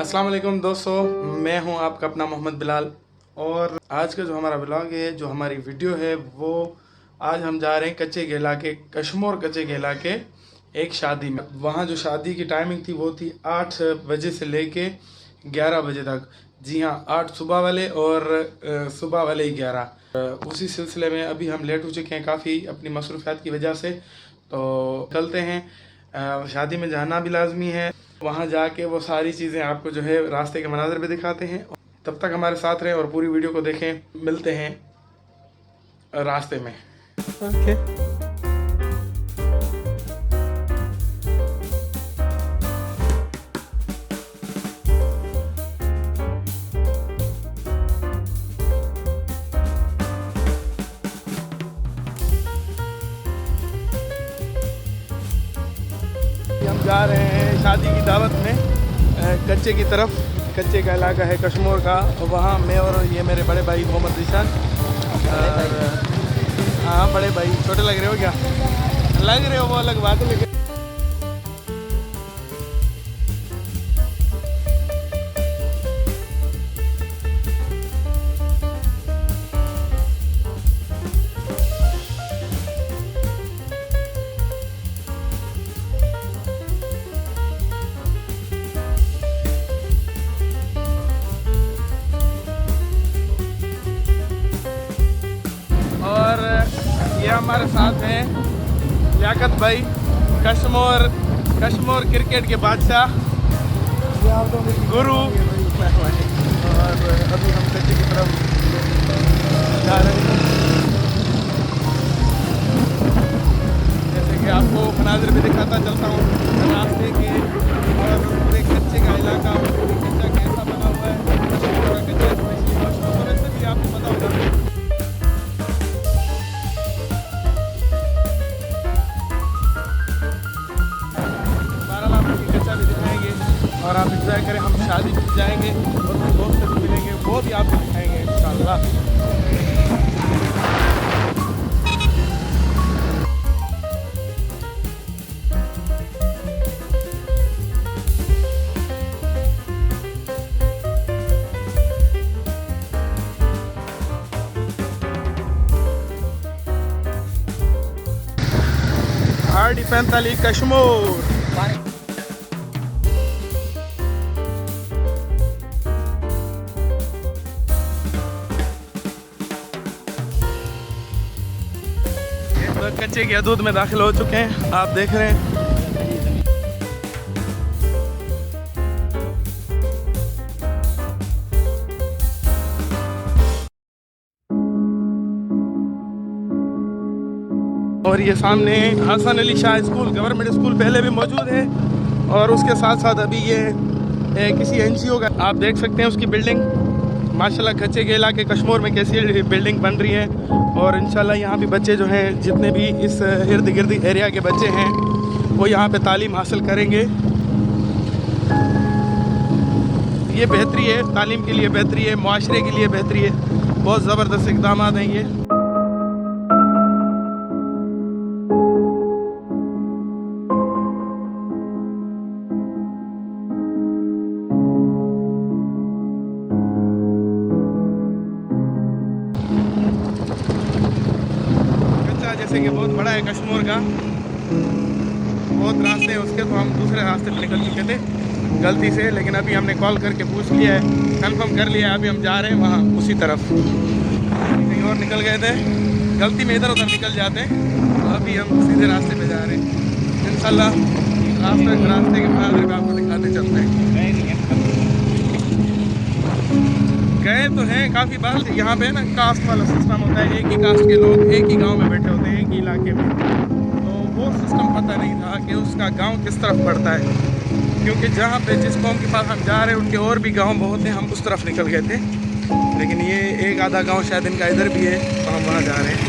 अस्सलाम वालेकुम दोस्तों, मैं हूं आपका अपना मोहम्मद बिलाल। और आज का जो हमारा ब्लॉग है, जो हमारी वीडियो है, वो आज हम जा रहे हैं कच्चे गेला के, कश्मोर कच्चे गेला के एक शादी में। वहाँ जो शादी की टाइमिंग थी वो थी 8 बजे से लेके 11 बजे तक। जी हाँ, 8 सुबह वाले और सुबह वाले ही 11। उसी सिलसिले में अभी हम लेट हो चुके हैं काफ़ी अपनी मसरूफियात की वजह से, तो चलते हैं। शादी में जाना भी लाजमी है। वहाँ जाके वो सारी चीज़ें आपको जो है रास्ते के मनाज़र भी दिखाते हैं। तब तक हमारे साथ रहें और पूरी वीडियो को देखें। मिलते हैं रास्ते में। ओके। हम जा रहे हैं शादी की दावत में कच्चे की तरफ। कच्चे का इलाका है कश्मोर का। वहाँ मैं और ये मेरे बड़े भाई मोहम्मद ज़ीशान। हाँ बड़े भाई, छोटे लग रहे हो क्या? लग रहे हो, वो अलग बात है। लेकिन और ये हमारे साथ हैं लियाकत भाई, कश्मोर क्रिकेट के बादशाह, गुरु। और अभी हम कच्चे की तरफ जा रहे हैं। जैसे कि आपको मनाजिर भी दिखाता चलता हूँ रास्ते के, और पूरे कच्चे का इलाका, कच्चा कैसा बना हुआ है। कश्मोर का कच्चा स्पेशली मशहूर है, इससे भी आपको पता होगा। और आप इंजॉय करें। हम शादी में जाएंगे और अपने दोस्त से भी मिलेंगे, वो भी आपको दिखाएंगे इंशाल्लाह। RD 45 कश्मोर। कच्चे की हदूद में दाखिल हो चुके हैं, आप देख रहे हैं। और ये सामने Hasan Ali Shah school, government school पहले भी मौजूद है, और उसके साथ साथ अभी ये किसी NGO का, आप देख सकते हैं उसकी बिल्डिंग। माशाल्लाह कच्चे के इलाके कश्मोर में कैसी बिल्डिंग बन रही है। और इंशाल्लाह यहाँ भी बच्चे जो हैं, जितने भी इस इर्द गिर्द एरिया के बच्चे हैं, वो यहाँ पे तालीम हासिल करेंगे। ये बेहतरी है, तालीम के लिए बेहतरी है, मुआशरे के लिए बेहतरी है। बहुत ज़बरदस्त इक़दाम हैं ये। जैसे कि बहुत बड़ा है कश्मोर का, बहुत रास्ते हैं उसके, तो हम दूसरे रास्ते पे निकल चुके थे गलती से। लेकिन अभी हमने कॉल करके पूछ लिया है, कंफर्म कर लिया है, अभी हम जा रहे हैं वहाँ उसी तरफ। कहीं और निकल गए थे, गलती में इधर उधर निकल जाते हैं। अभी हम सीधे रास्ते पे जा रहे हैं इंशाल्लाह। रास्ते के मनाज़िर भी आपको दिखाते चलते हैं। गए तो हैं काफ़ी बार। यहाँ पे ना कास्ट वाला सिस्टम होता है, एक ही कास्ट के लोग एक ही गांव में बैठे होते हैं, एक ही इलाके में। तो वो सिस्टम पता नहीं था कि उसका गांव किस तरफ पड़ता है, क्योंकि जहाँ पे जिस कौम के पास हम जा रहे हैं उनके और भी गांव बहुत हैं, हम उस तरफ निकल गए थे। लेकिन ये एक आधा गांव शायद इनका इधर भी है, तो हम वहाँ जा रहे हैं।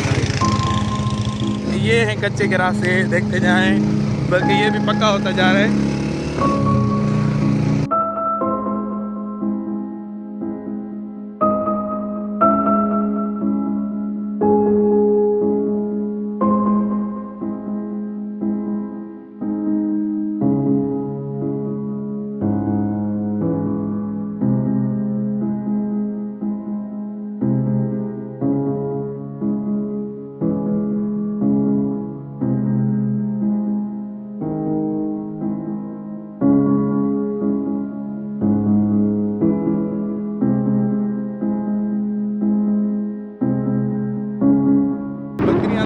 ये हैं कच्चे के रास्ते, देखते जाएँ, बल्कि ये भी पक्का होता जा रहा है।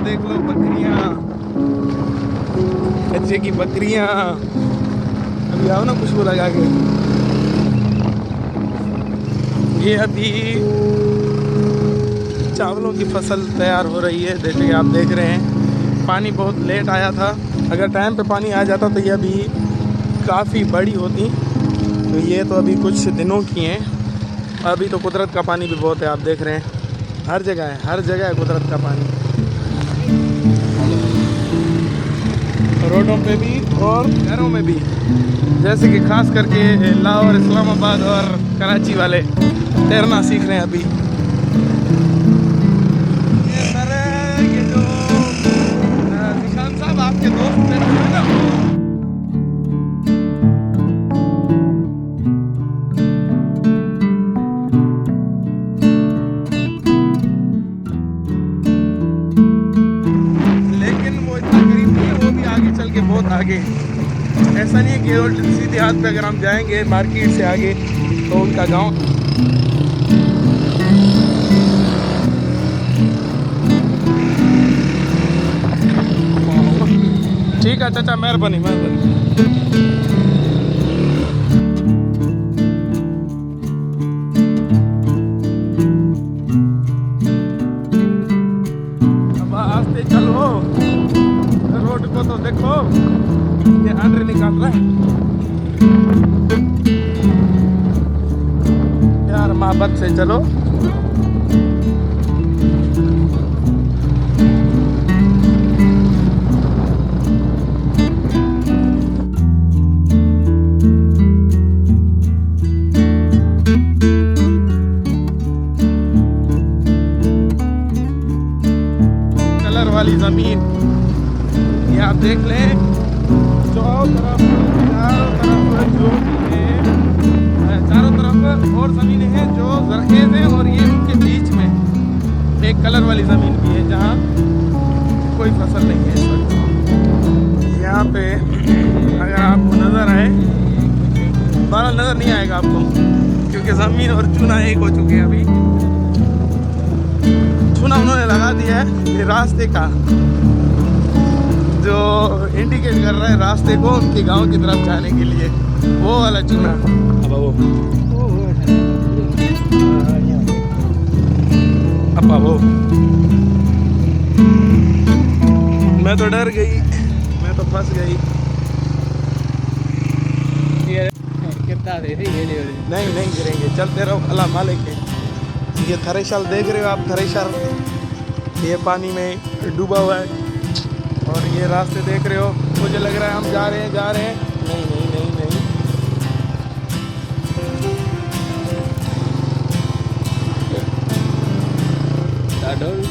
देख लो, बकरियां, कच्चे की बकरियां। अभी आओ ना खुशबू लगा के। ये अभी चावलों की फसल तैयार हो रही है, जैसे कि आप देख रहे हैं। पानी बहुत लेट आया था, अगर टाइम पे पानी आ जाता तो ये अभी काफ़ी बड़ी होती। तो ये तो अभी कुछ दिनों की हैं। अभी तो कुदरत का पानी भी बहुत है, आप देख रहे हैं, हर जगह है, हर जगह है कुदरत का पानी, रोडों पे भी और घरों में भी। जैसे कि खास करके लाहौर, इस्लामाबाद और कराची वाले तैरना सीख रहे हैं अभी। ये सर ये जो निशान साहब आपके दोस्त हैं ना, बहुत आगे। ऐसा नहीं है कि सीधे हाथ पे अगर हम जाएंगे मार्केट से आगे तो उनका गांव। ठीक है चाचा, मेहरबानी मेहरबानी। अब आस्ते चलो, रोड को तो देखो, ये आंध्र निकाल रहा है यार, मोहब्बत से चलो। कलर वाली जमीन ये आप देख लें, चारों तरफ जो है, चारों तरफ और ज़मीनें हैं जो ज़रखेज़ हैं, और ये उनके बीच में एक कलर वाली ज़मीन भी है जहाँ कोई फसल नहीं है इस वक्त। यहाँ पे अगर आपको नज़र आए, बादल नज़र नहीं आएगा आपको क्योंकि ज़मीन और चूना एक हो चुके हैं। अभी चूना उन्होंने लगा दिया है ये रास्ते का, जो इंडिकेट कर रहा है रास्ते को उनके गांव की तरफ जाने के लिए, वो वाला चूना। वो मैं तो डर गई, मैं तो फंस गई। नहीं नहीं गिरेंगे, चलते रहो, अल्लाह मालिक है। ये थरेशर देख रहे हो आप, थरेशर ये पानी में डूबा हुआ है, और ये रास्ते देख रहे हो। मुझे लग रहा है हम जा रहे हैं नहीं नहीं नहीं नहीं,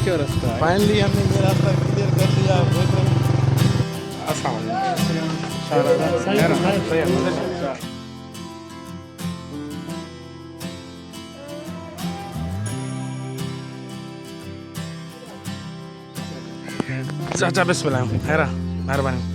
क्या रास्ता है? फाइनली हमने ये रास्ता क्लियर कर लिया। चाचा बिस्मिल्लाह, खैरा मेहरबानी।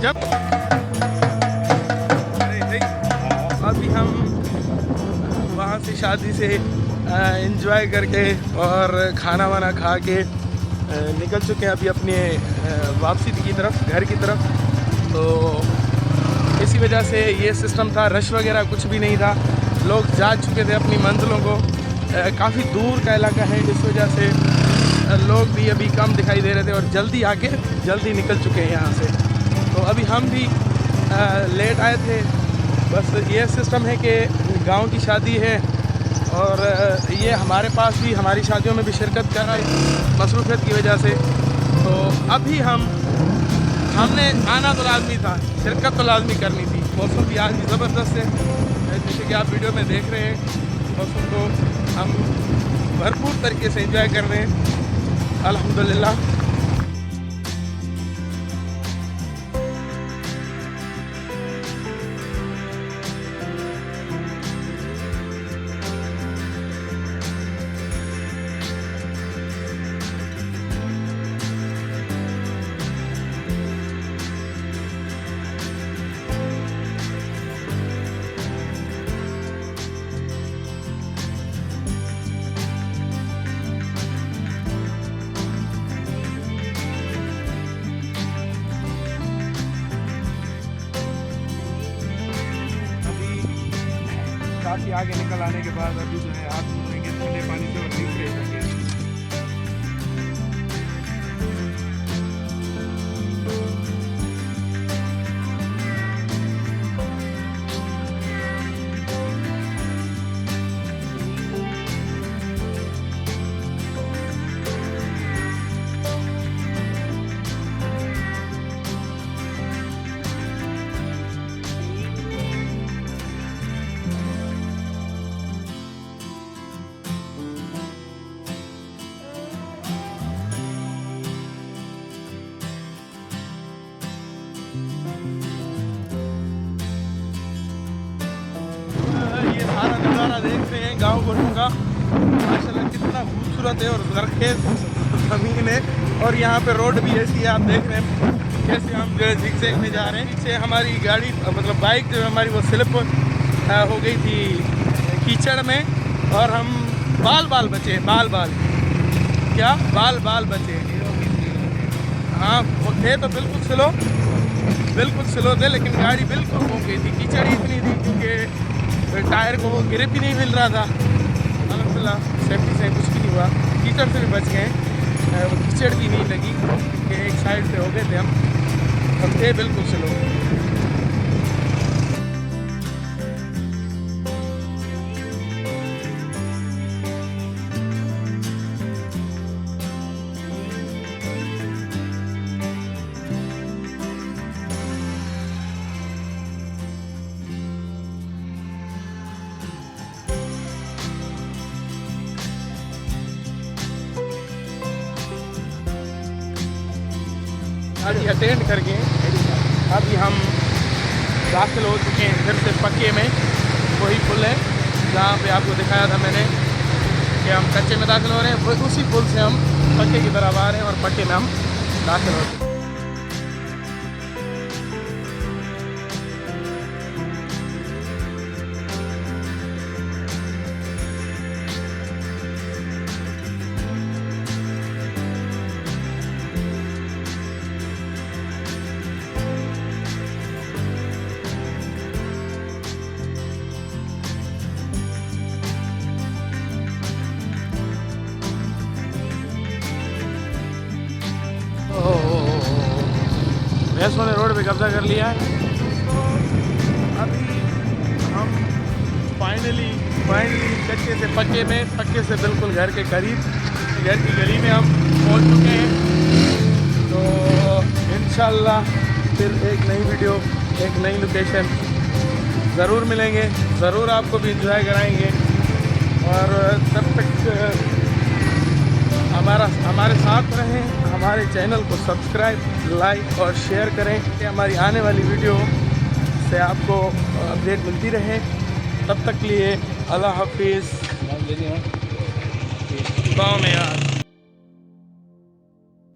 जब अभी हम वहाँ से शादी से एंजॉय करके और खाना वाना खा के निकल चुके हैं अभी अपने वापसी की तरफ, घर की तरफ। तो इसी वजह से ये सिस्टम था, रश वगैरह कुछ भी नहीं था, लोग जा चुके थे अपनी मंजिलों को। काफ़ी दूर का इलाका है, इस वजह से लोग भी अभी कम दिखाई दे रहे थे और जल्दी आके जल्दी निकल चुके हैं यहाँ से। तो अभी हम भी लेट आए थे। बस ये सिस्टम है कि गांव की शादी है और ये हमारे पास भी हमारी शादियों में भी शिरकत कर रहा है मसरूफियत की वजह से। तो अभी हमने आना तो लाजमी था, शिरकत तो लाजमी करनी थी। मौसम भी आज भी ज़बरदस्त है, जैसे कि आप वीडियो में देख रहे हैं। मौसम को हम भरपूर तरीके से एंजॉय कर रहे हैं अल्हम्दुलिल्लाह। काफ़ी आगे निकल आने के बाद अभी जो है हाथ धोएंगे ठंडे पानी से और रिफ्रेश होंगे। ये सारा नज़ारा देखते हैं गांव गोटों का, माशाल्लाह कितना खूबसूरत है और ज़रखेज़ ज़मीन है। और यहाँ पे रोड भी ऐसी है, आप देख रहे हैं कैसे हम जो है ज़िगज़ैग में जा रहे हैं। पीछे हमारी गाड़ी मतलब बाइक जो है हमारी वो स्लिप हो गई थी कीचड़ में और हम बाल बचे, बाल क्या बाल बचे। हाँ वो थे तो बिल्कुल स्लो थे, लेकिन गाड़ी बिल्कुल घूम गई थी। कीचड़ इतनी थी क्योंकि टायर को ग्रिप ही नहीं मिल रहा था। अल्हम्दुलिल्लाह सेफ्टी से कुछ भी नहीं हुआ, कीचड़ से भी बच गए। वो कीचड़ भी नहीं लगी कि एक साइड पे हो गए थे हम थे बिल्कुल स्लो। शादी अटेंड करके अभी हम दाखिल हो चुके हैं फिर से पक्के में। वही पुल है जहाँ पे आपको दिखाया था मैंने कि हम कच्चे में दाखिल हो रहे हैं, उसी पुल से हम पक्के की तरफ आ रहे हैं और पक्के में हम दाखिल हो चुके हैं। भैंसों ने रोड पे कब्जा कर लिया है। अभी हम फाइनली कच्चे से पक्के में, पक्के से बिल्कुल घर के करीब, घर की गली में हम पहुंच चुके हैं। तो इंशाल्लाह फिर एक नई वीडियो, एक नई लोकेशन ज़रूर मिलेंगे, ज़रूर आपको भी इंजॉय कराएंगे। और तब तक हमारे साथ रहें, हमारे चैनल को सब्सक्राइब, लाइक और शेयर करें कि हमारी आने वाली वीडियो से आपको अपडेट मिलती रहे। तब तक लिए अल्लाह हाफिज़, गाँव में यार।